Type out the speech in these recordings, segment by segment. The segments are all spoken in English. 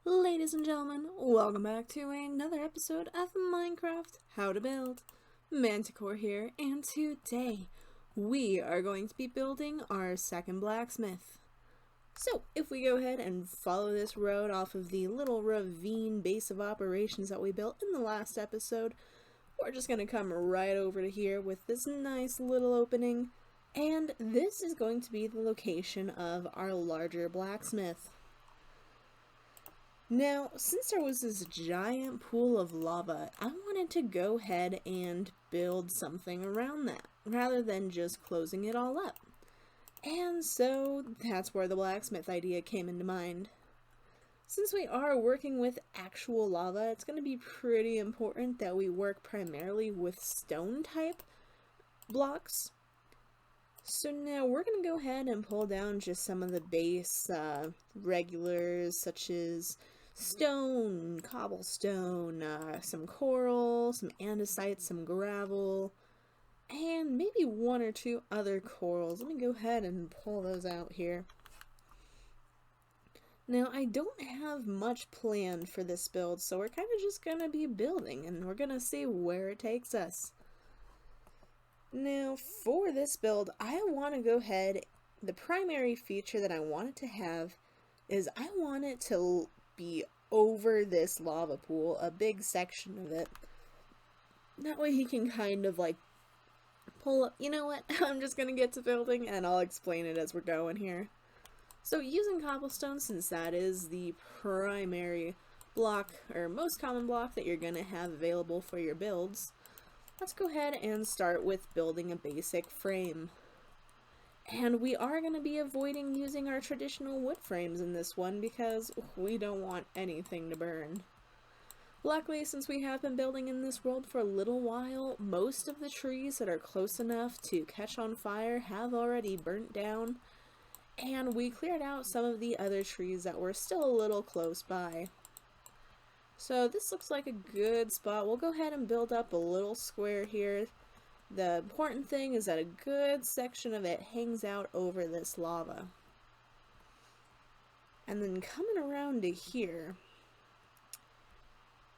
Ladies and gentlemen, welcome back to another episode of Minecraft How to Build. Manticore here, and today we are going to be building our second blacksmith. So, if we go ahead and follow this road off of the little ravine base of operations that we built in the last episode, we're just going to come right over to here with this nice little opening, and this is going to be the location of our larger blacksmith. Now, since there was this giant pool of lava, I wanted to go ahead and build something around that, rather than just closing it all up. And so, that's where the blacksmith idea came into mind. Since we are working with actual lava, it's going to be pretty important that we work primarily with stone type blocks. So now we're going to go ahead and pull down just some of the base regulars, such as stone, cobblestone, some coral, some andesite, some gravel, and maybe one or two other corals. Let me go ahead and pull those out here. Now, I don't have much planned for this build, so we're kind of just going to be building, and we're going to see where it takes us. Now, for this build, I want to go ahead, the primary feature that I want it to have is I want it to be over this lava pool, a big section of it. That way he can kind of like pull up. You know what? I'm just going to get to building and I'll explain it as we're going here. So using cobblestone, since that is the primary block or most common block that you're going to have available for your builds, let's go ahead and start with building a basic frame. And we are going to be avoiding using our traditional wood frames in this one because we don't want anything to burn. Luckily, since we have been building in this world for a little while, most of the trees that are close enough to catch on fire have already burnt down, and we cleared out some of the other trees that were still a little close by. So this looks like a good spot. We'll go ahead and build up a little square here. The important thing is that a good section of it hangs out over this lava. And then coming around to here,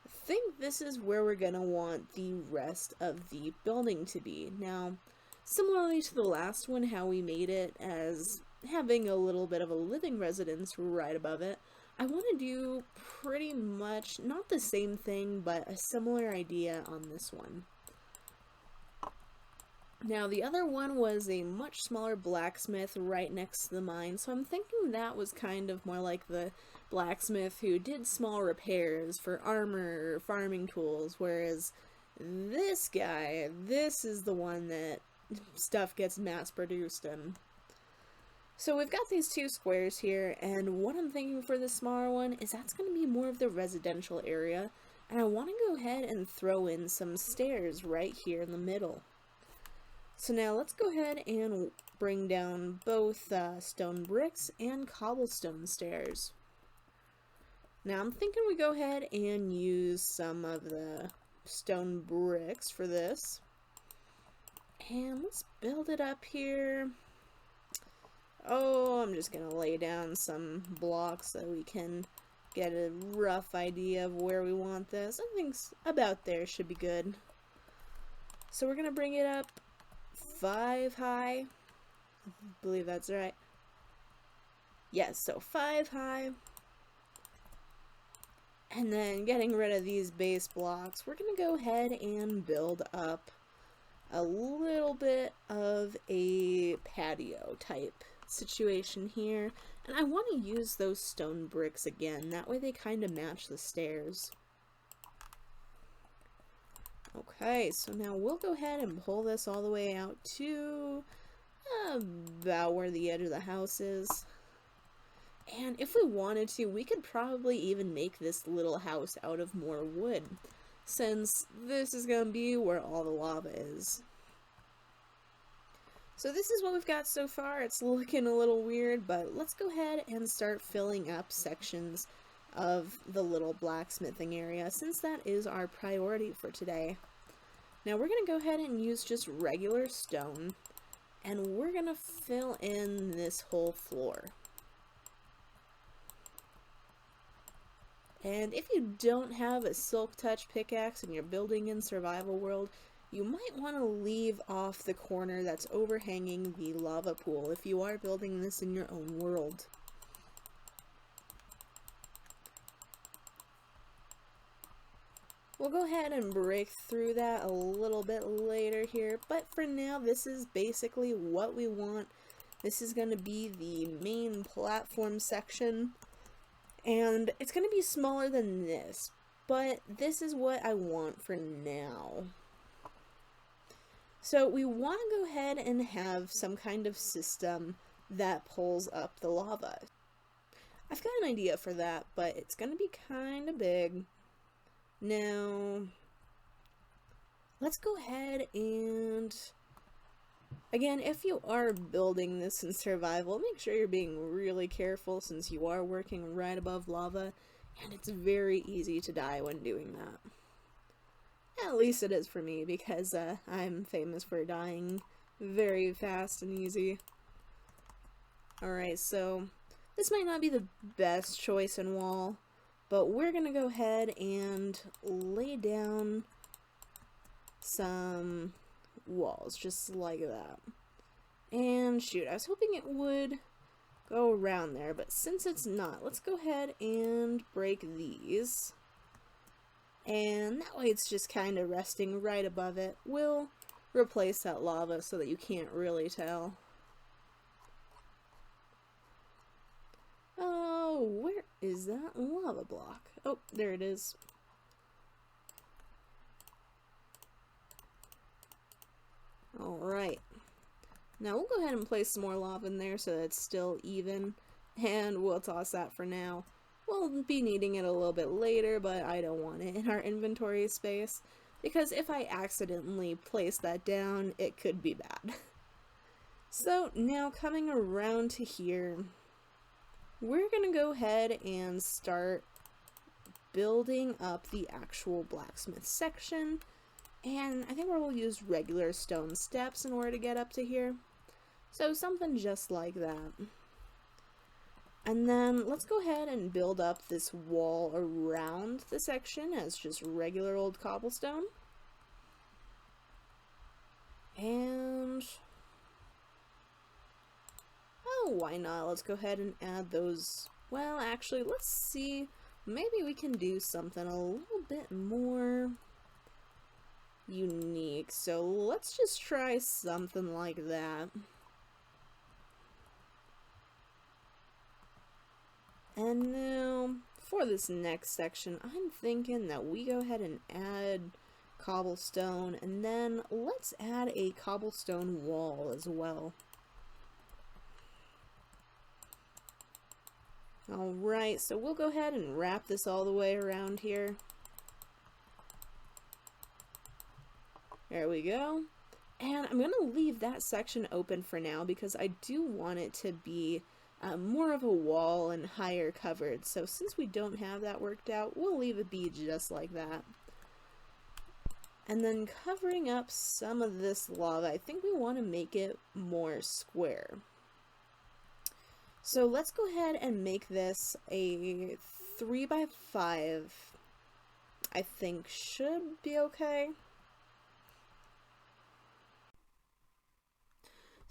I think this is where we're going to want the rest of the building to be. Now, similarly to the last one, how we made it as having a little bit of a living residence right above it, I want to do pretty much, not the same thing, but a similar idea on this one. Now, the other one was a much smaller blacksmith right next to the mine, so I'm thinking that was kind of more like the blacksmith who did small repairs for armor or farming tools, whereas this guy, this is the one that stuff gets mass-produced in. So we've got these two squares here, and what I'm thinking for the smaller one is that's going to be more of the residential area, and I want to go ahead and throw in some stairs right here in the middle. So now let's go ahead and bring down both stone bricks and cobblestone stairs. Now I'm thinking we go ahead and use some of the stone bricks for this. And let's build it up here. Oh, I'm just going to lay down some blocks so we can get a rough idea of where we want this. I think about there should be good. So we're going to bring it up 5 high. I believe that's right. Yes, so 5 high. And then getting rid of these base blocks, we're going to go ahead and build up a little bit of a patio type situation here. And I want to use those stone bricks again. That way they kind of match the stairs. Okay, so now we'll go ahead and pull this all the way out to about where the edge of the house is. And if we wanted to, we could probably even make this little house out of more wood, since this is going to be where all the lava is. So this is what we've got so far. It's looking a little weird, but let's go ahead and start filling up sections of the little blacksmithing area, since that is our priority for today. Now we're going to go ahead and use just regular stone, and we're going to fill in this whole floor. And if you don't have a silk touch pickaxe and you're building in survival world, you might want to leave off the corner that's overhanging the lava pool if you are building this in your own world. We'll go ahead and break through that a little bit later here, but for now this is basically what we want. This is going to be the main platform section, and it's going to be smaller than this, but this is what I want for now. So we want to go ahead and have some kind of system that pulls up the lava. I've got an idea for that, but it's going to be kind of big. Now, let's go ahead and, again, if you are building this in survival, make sure you're being really careful since you are working right above lava, and it's very easy to die when doing that. At least it is for me, because I'm famous for dying very fast and easy. Alright, so this might not be the best choice in wall, but we're gonna go ahead and lay down some walls, just like that. And shoot, I was hoping it would go around there, but since it's not, let's go ahead and break these. And that way it's just kind of resting right above it. We'll replace that lava so that you can't really tell. Oh, where is that lava block? Oh, there it is. Alright. Now we'll go ahead and place some more lava in there so that it's still even. And we'll toss that for now. We'll be needing it a little bit later, but I don't want it in our inventory space, because if I accidentally place that down, it could be bad. So now coming around to here, we're gonna go ahead and start building up the actual blacksmith section, and I think we'll use regular stone steps in order to get up to here. So something just like that. And then let's go ahead and build up this wall around the section as just regular old cobblestone. And oh, why not? Let's go ahead and add those. Well, actually, let's see. Maybe we can do something a little bit more unique. So let's just try something like that. And now, for this next section, I'm thinking that we go ahead and add cobblestone, and then let's add a cobblestone wall as well. Alright, so we'll go ahead and wrap this all the way around here. There we go. And I'm going to leave that section open for now because I do want it to be more of a wall and higher covered. So since we don't have that worked out, we'll leave it be just like that. And then covering up some of this lava, I think we want to make it more square. So let's go ahead and make this a 3x5. I think should be okay.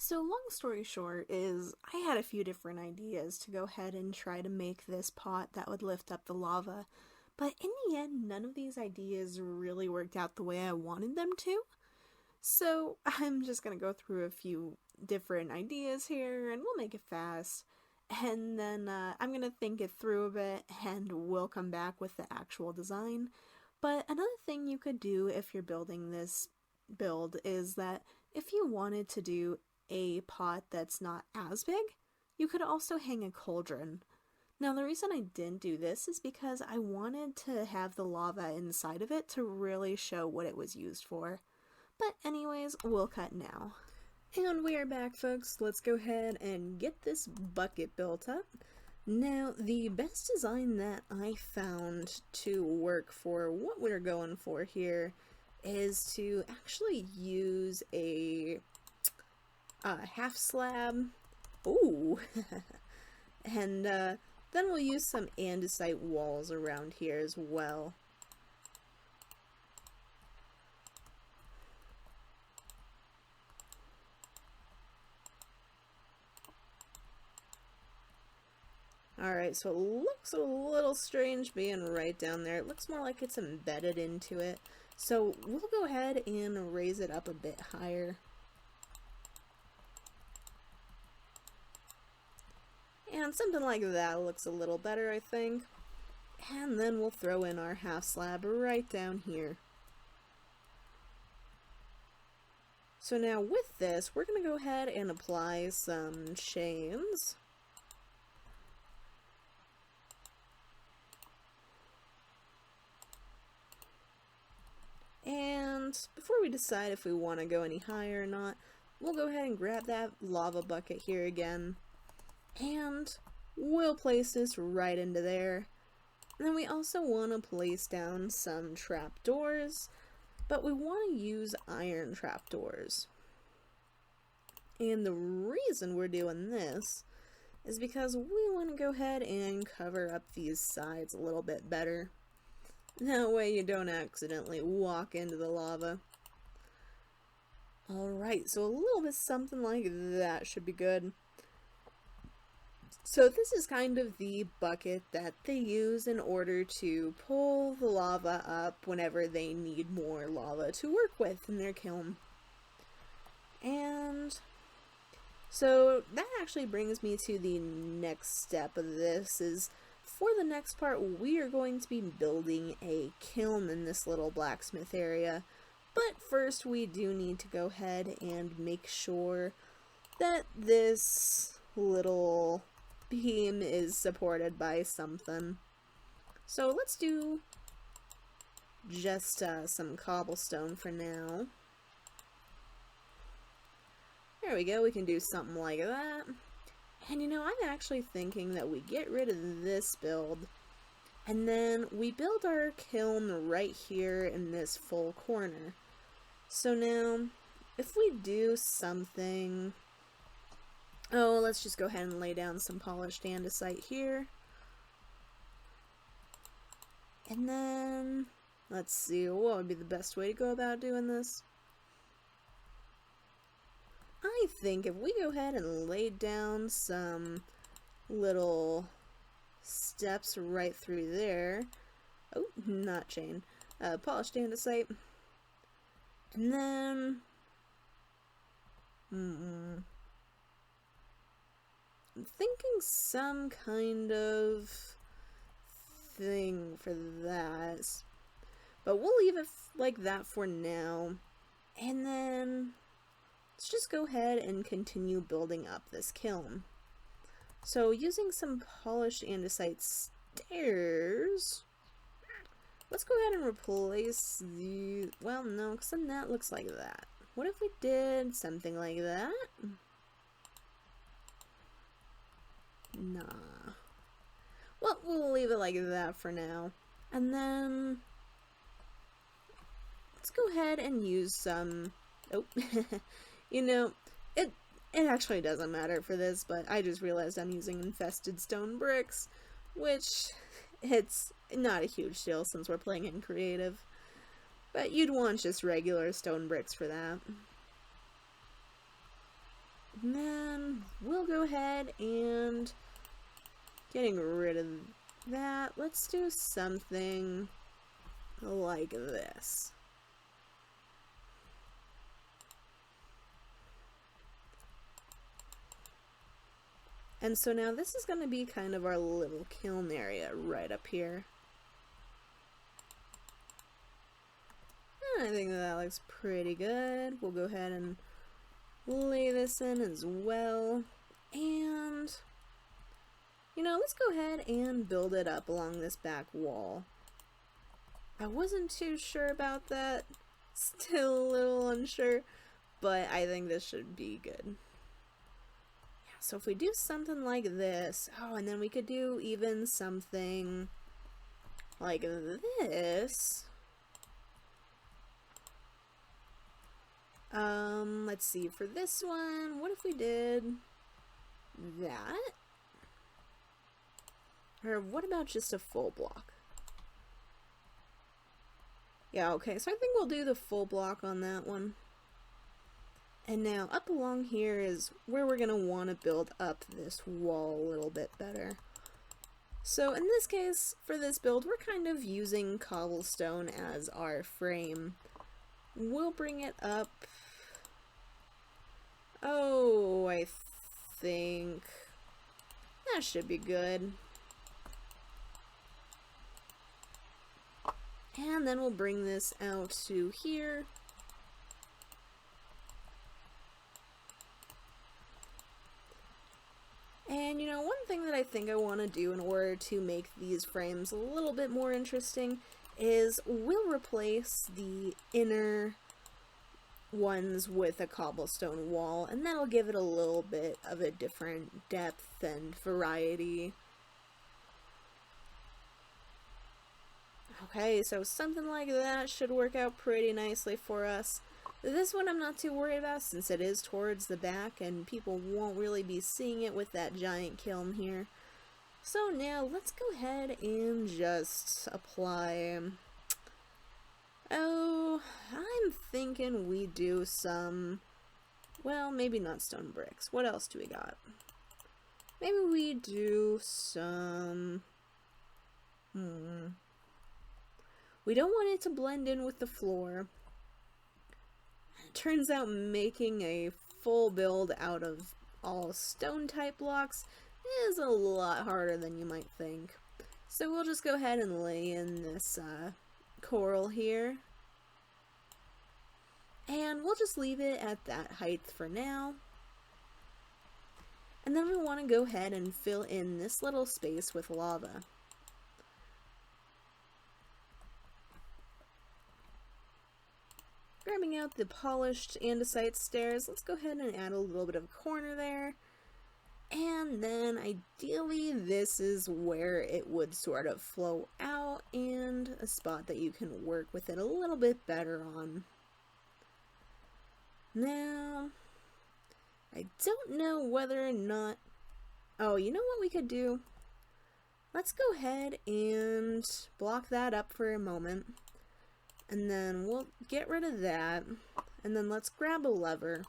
So long story short is I had a few different ideas to go ahead and try to make this pot that would lift up the lava, but in the end none of these ideas really worked out the way I wanted them to. So I'm just gonna go through a few different ideas here and we'll make it fast, and then I'm gonna think it through a bit and we'll come back with the actual design. But another thing you could do if you're building this build is that if you wanted to do a pot that's not as big, you could also hang a cauldron. Now the reason I didn't do this is because I wanted to have the lava inside of it to really show what it was used for. But anyways, we'll cut now. And we are back, folks. Let's go ahead and get this bucket built up. Now the best design that I found to work for what we're going for here is to actually use a half slab. Ooh. And Then we'll use some andesite walls around here as well. Alright, so it looks a little strange being right down there. It looks more like it's embedded into it. So we'll go ahead and raise it up a bit higher. And something like that looks a little better, I think. And then we'll throw in our half slab right down here. So now with this, we're going to go ahead and apply some chains. And before we decide if we want to go any higher or not, we'll go ahead and grab that lava bucket here again. And we'll place this right into there. And then we also want to place down some trapdoors, but we want to use iron trapdoors. And the reason we're doing this is because we want to go ahead and cover up these sides a little bit better. That way you don't accidentally walk into the lava. Alright, so a little bit something like that should be good. So this is kind of the bucket that they use in order to pull the lava up whenever they need more lava to work with in their kiln. And so that actually brings me to the next step of this is for the next part we are going to be building a kiln in this little blacksmith area. But first we do need to go ahead and make sure that this little beam is supported by something. So let's do just some cobblestone for now. There we go, we can do something like that. And you know, I'm actually thinking that we get rid of this build and then we build our kiln right here in this full corner. So now, if we do something... Oh, let's just go ahead and lay down some polished andesite here. And then, let's see, what would be the best way to go about doing this? I think if we go ahead and lay down some little steps right through there. Oh, not chain. Polished andesite. And then... I'm thinking some kind of thing for that. But we'll leave it like that for now. And then let's just go ahead and continue building up this kiln. So using some polished andesite stairs, let's go ahead and replace the... Well, no, because then that looks like that. What if we did something like that? Nah. Well, we'll leave it like that for now. And then let's go ahead and use some... Oh, you know, it actually doesn't matter for this, but I just realized I'm using infested stone bricks, which it's not a huge deal since we're playing in creative. But you'd want just regular stone bricks for that. And then we'll go ahead and getting rid of that. Let's do something like this. And so now this is going to be kind of our little kiln area right up here. I think that looks pretty good. We'll go ahead and lay this in as well. And, you know, let's go ahead and build it up along this back wall. I wasn't too sure about that. Still a little unsure, but I think this should be good. Yeah, so if we do something like this, oh, and then we could do even something like this. Let's see, for this one, what if we did that? Or what about just a full block? Yeah, okay, so I think we'll do the full block on that one. And now up along here is where we're going to want to build up this wall a little bit better. So in this case, for this build, we're kind of using cobblestone as our frame. We'll bring it up. Oh, I think that should be good. And then we'll bring this out to here. And you know, one thing that I think I want to do in order to make these frames a little bit more interesting is we'll replace the inner ones with a cobblestone wall, and that'll give it a little bit of a different depth and variety. Okay, so something like that should work out pretty nicely for us. This one I'm not too worried about since it is towards the back and people won't really be seeing it with that giant kiln here. So now let's go ahead and just apply. Oh, I'm thinking we do some, well, maybe not stone bricks. What else do we got? Maybe we do some, we don't want it to blend in with the floor. It turns out making a full build out of all stone type blocks is a lot harder than you might think. So we'll just go ahead and lay in this coral here. And we'll just leave it at that height for now. And then we want to go ahead and fill in this little space with lava. Grabbing out the polished andesite stairs, let's go ahead and add a little bit of a corner there. And then ideally this is where it would sort of flow out and a spot that you can work with it a little bit better on. Now, I don't know whether or not, oh, you know what we could do? Let's go ahead and block that up for a moment. And then we'll get rid of that. And then let's grab a lever.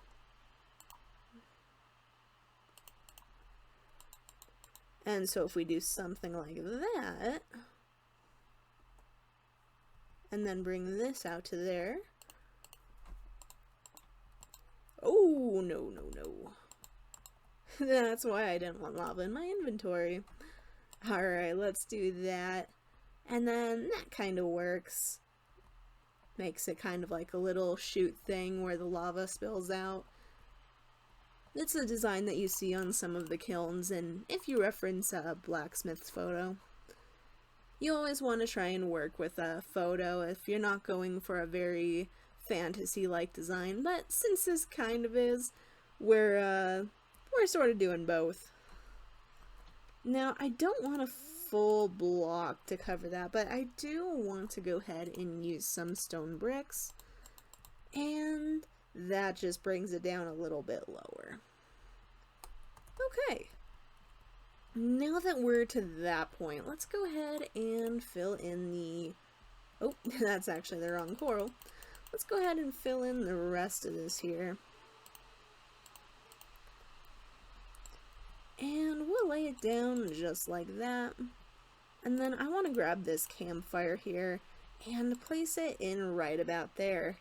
And so if we do something like that, and then bring this out to there. Oh, no, no, no. That's why I didn't want lava in my inventory. Alright, let's do that. And then that kind of works. Makes it kind of like a little chute thing where the lava spills out. It's a design that you see on some of the kilns, and if you reference Blacksmith's photo, you always want to try and work with a photo if you're not going for a very fantasy-like design, but since this kind of is, we're sort of doing both. Now, I don't want a full block to cover that, but I do want to go ahead and use some stone bricks, and that just brings it down a little bit lower. Okay, now that we're to that point, let's go ahead and fill in the, oh, that's actually the wrong coral. Let's go ahead and fill in the rest of this here. And we'll lay it down just like that. And then I want to grab this campfire here and place it in right about there.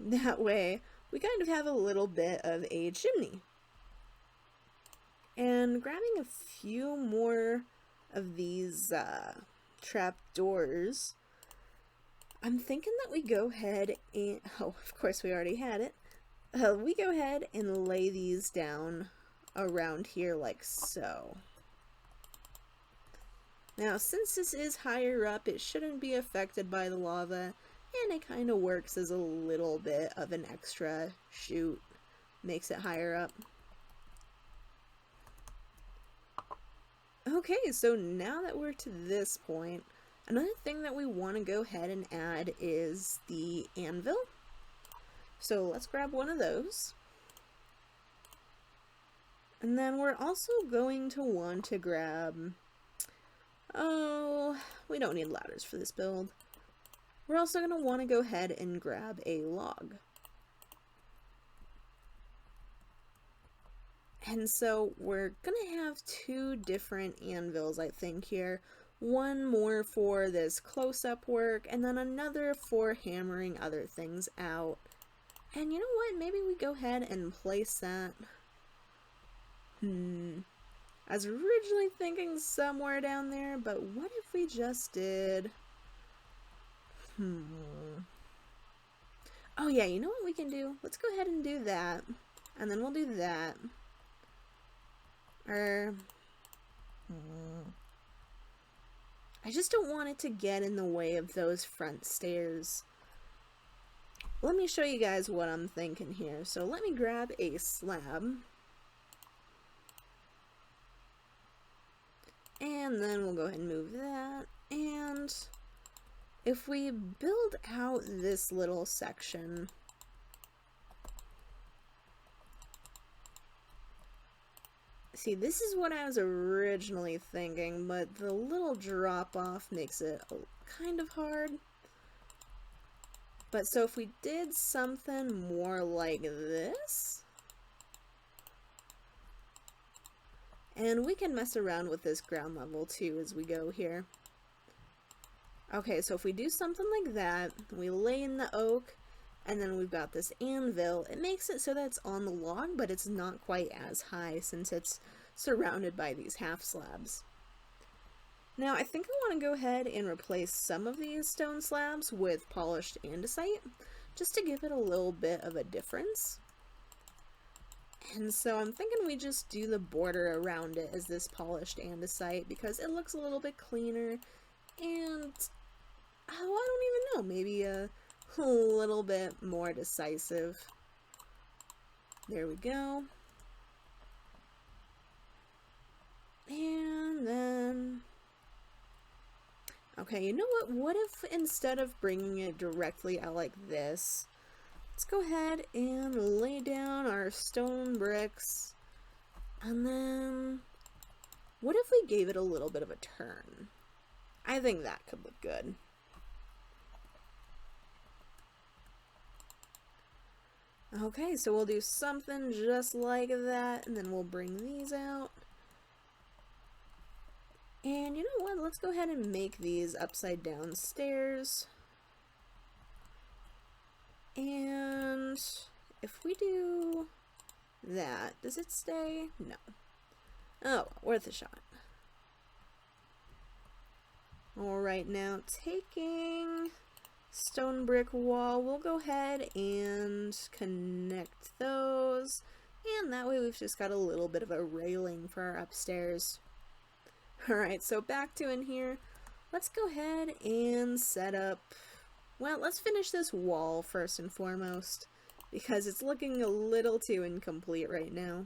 That way, we kind of have a little bit of a chimney. And grabbing a few more of these trap doors, I'm thinking that we go ahead and, oh, of course we already had it. We go ahead and lay these down around here like so. Now, since this is higher up, it shouldn't be affected by the lava, and it kind of works as a little bit of an extra chute, makes it higher up. Okay, so now that we're to this point, another thing that we want to go ahead and add is the anvil. So let's grab one of those. And then we're also going to want to grab Oh, we don't need ladders for this build. We're also going to want to go ahead and grab a log. And so we're going to have two different anvils, I think, here. One more for this close-up work, and then another for hammering other things out. And you know what? Maybe we go ahead and place that. I was originally thinking somewhere down there, but what if we just did... Oh yeah, you know what we can do? Let's go ahead and do that. And then we'll do that. I just don't want it to get in the way of those front stairs. Let me show you guys what I'm thinking here. So let me grab a slab. And then we'll go ahead and move that. And if we build out this little section, see, this is what I was originally thinking, but the little drop off makes it kind of hard. But so if we did something more like this, and we can mess around with this ground level too as we go here. Okay, so if we do something like that, we lay in the oak, and then we've got this anvil, it makes it so that it's on the log, but it's not quite as high since it's surrounded by these half slabs. Now, I think I want to go ahead and replace some of these stone slabs with polished andesite, just to give it a little bit of a difference. And so I'm thinking we just do the border around it as this polished andesite, because it looks a little bit cleaner, and oh, I don't even know, maybe a little bit more decisive. There we go. And then, okay, you know what? What if instead of bringing it directly out like this, let's go ahead and lay down our stone bricks, and then what if we gave it a little bit of a turn? I think that could look good. Okay, so we'll do something just like that, and then we'll bring these out. And you know what? Let's go ahead and make these upside down stairs. And if we do that, does it stay? No. Oh, worth a shot. Alright, now taking stone brick wall, we'll go ahead and connect those, and that way we've just got a little bit of a railing for our upstairs. Alright, so back to in here, let's go ahead and set up, well, let's finish this wall first and foremost, because it's looking a little too incomplete right now.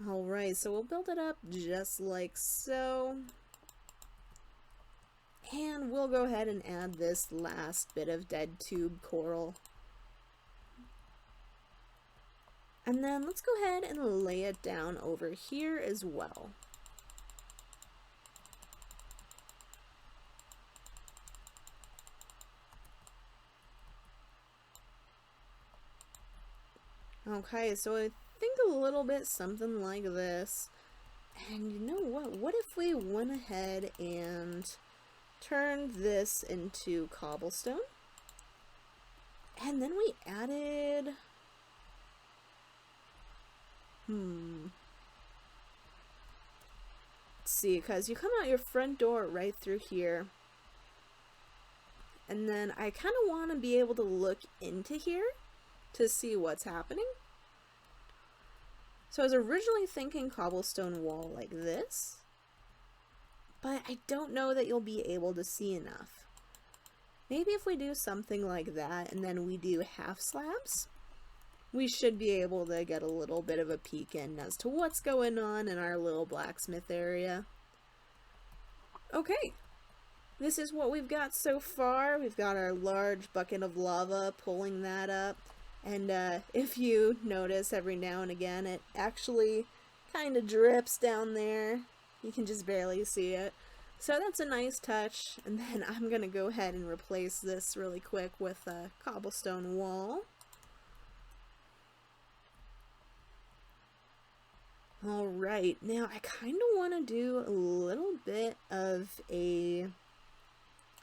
Alright, so we'll build it up just like so. And we'll go ahead and add this last bit of dead tube coral. And then let's go ahead and lay it down over here as well. Okay, so I think a little bit something like this. And you know what? What if we went ahead and turned this into cobblestone? And then we added... Let's see, because you come out your front door right through here. And then I kind of want to be able to look into here to see what's happening. So I was originally thinking cobblestone wall like this, but I don't know that you'll be able to see enough. Maybe if we do something like that and then we do half slabs, we should be able to get a little bit of a peek in as to what's going on in our little blacksmith area. Okay, this is what we've got so far. We've got our large bucket of lava, pulling that up. And if you notice every now and again, it actually kind of drips down there. You can just barely see it. So that's a nice touch. And then I'm going to go ahead and replace this really quick with a cobblestone wall. Alright, now I kind of want to do a little bit of a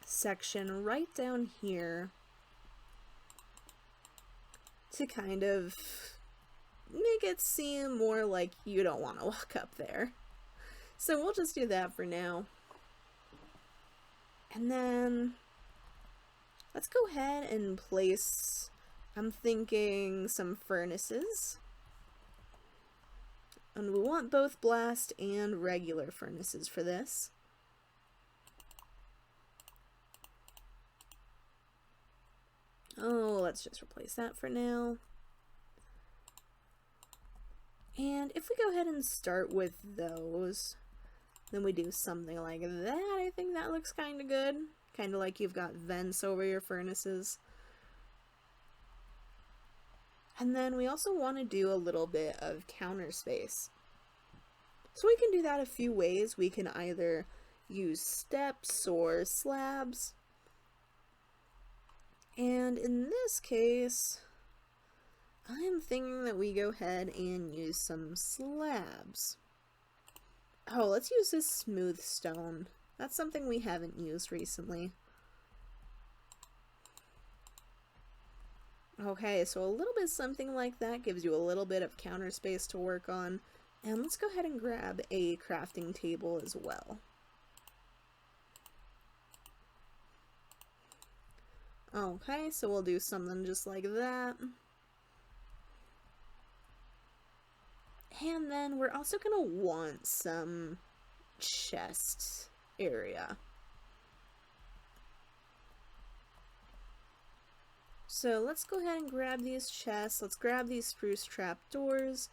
section right down here to kind of make it seem more like you don't want to walk up there. So we'll just do that for now. And then let's go ahead and place, I'm thinking, some furnaces. And we want both blast and regular furnaces for this. Oh, let's just replace that for now. And if we go ahead and start with those, then we do something like that. I think that looks kind of good. Kind of like you've got vents over your furnaces. And then we also want to do a little bit of counter space. So we can do that a few ways. We can either use steps or slabs. And in this case, I'm thinking that we go ahead and use some slabs. Oh, let's use this smooth stone. That's something we haven't used recently. Okay, so a little bit something like that gives you a little bit of counter space to work on. And let's go ahead and grab a crafting table as well. Okay, so we'll do something just like that. And then we're also going to want some chest area. So let's go ahead and grab these chests. Let's grab these spruce trapdoors.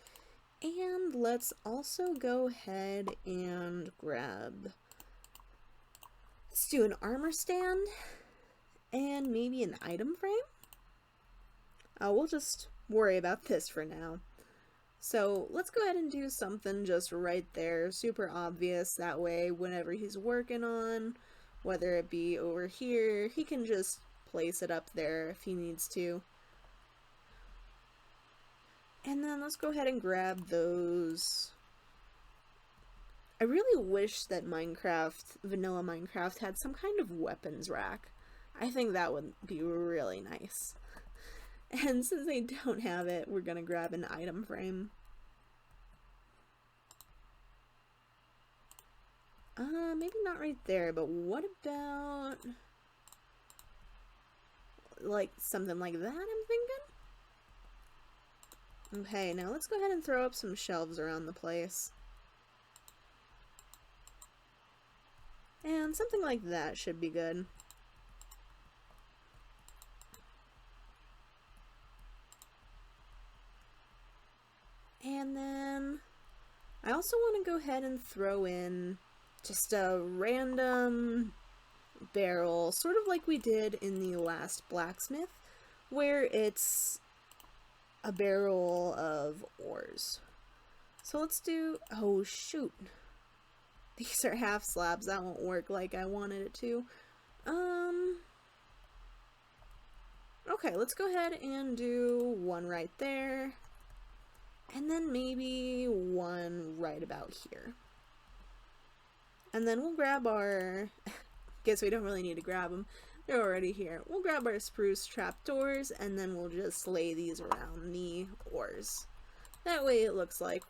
And let's also go ahead and grab... Let's do an armor stand. And maybe an item frame? We'll just worry about this for now. So let's go ahead and do something just right there, super obvious. That way, whenever he's working on, whether it be over here, he can just place it up there if he needs to. And then let's go ahead and grab those. I really wish that vanilla Minecraft had some kind of weapons rack. I think that would be really nice. And since they don't have it, we're gonna grab an item frame. Maybe not right there, but what about like something like that, I'm thinking? Okay, now let's go ahead and throw up some shelves around the place. And something like that should be good. And then I also want to go ahead and throw in just a random barrel, sort of like we did in the last blacksmith, where it's a barrel of ores. So let's do, oh shoot, these are half slabs, that won't work like I wanted it to. Okay, let's go ahead and do one right there. And then maybe one right about here. And then we'll grab our... Guess we don't really need to grab them. They're already here. We'll grab our spruce trapdoors, and then we'll just lay these around the ores. That way it looks like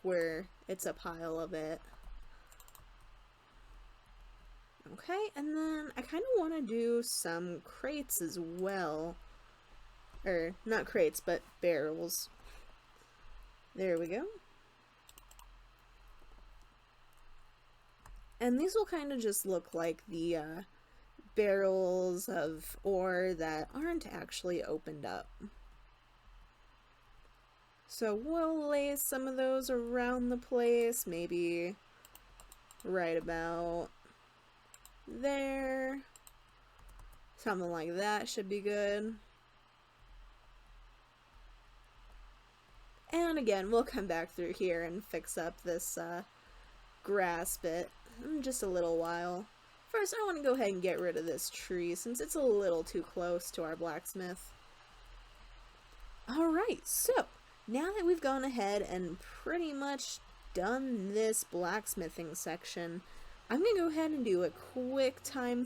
it's a pile of it. Okay, and then I kind of want to do some crates as well. Or, not crates, but barrels. There we go. And these will kind of just look like the barrels of ore that aren't actually opened up. So we'll lay some of those around the place, maybe right about there. Something like that should be good. And again, we'll come back through here and fix up this grass bit in just a little while. First, I want to go ahead and get rid of this tree since it's a little too close to our blacksmith. Alright, so now that we've gone ahead and pretty much done this blacksmithing section, I'm going to go ahead and do a quick time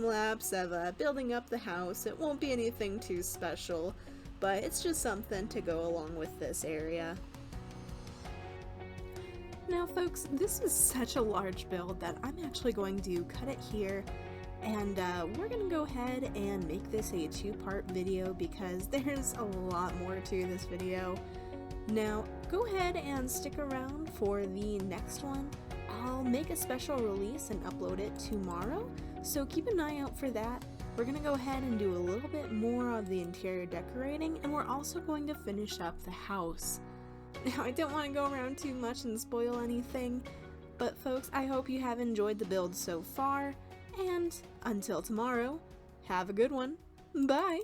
lapse of building up the house. It won't be anything too special, but it's just something to go along with this area. Now folks, this is such a large build that I'm actually going to cut it here, and we're going to go ahead and make this a two-part video because there's a lot more to this video. Now, go ahead and stick around for the next one. I'll make a special release and upload it tomorrow, so keep an eye out for that. We're going to go ahead and do a little bit more of the interior decorating, and we're also going to finish up the house. Now, I don't want to go around too much and spoil anything, but folks, I hope you have enjoyed the build so far, and until tomorrow, have a good one. Bye!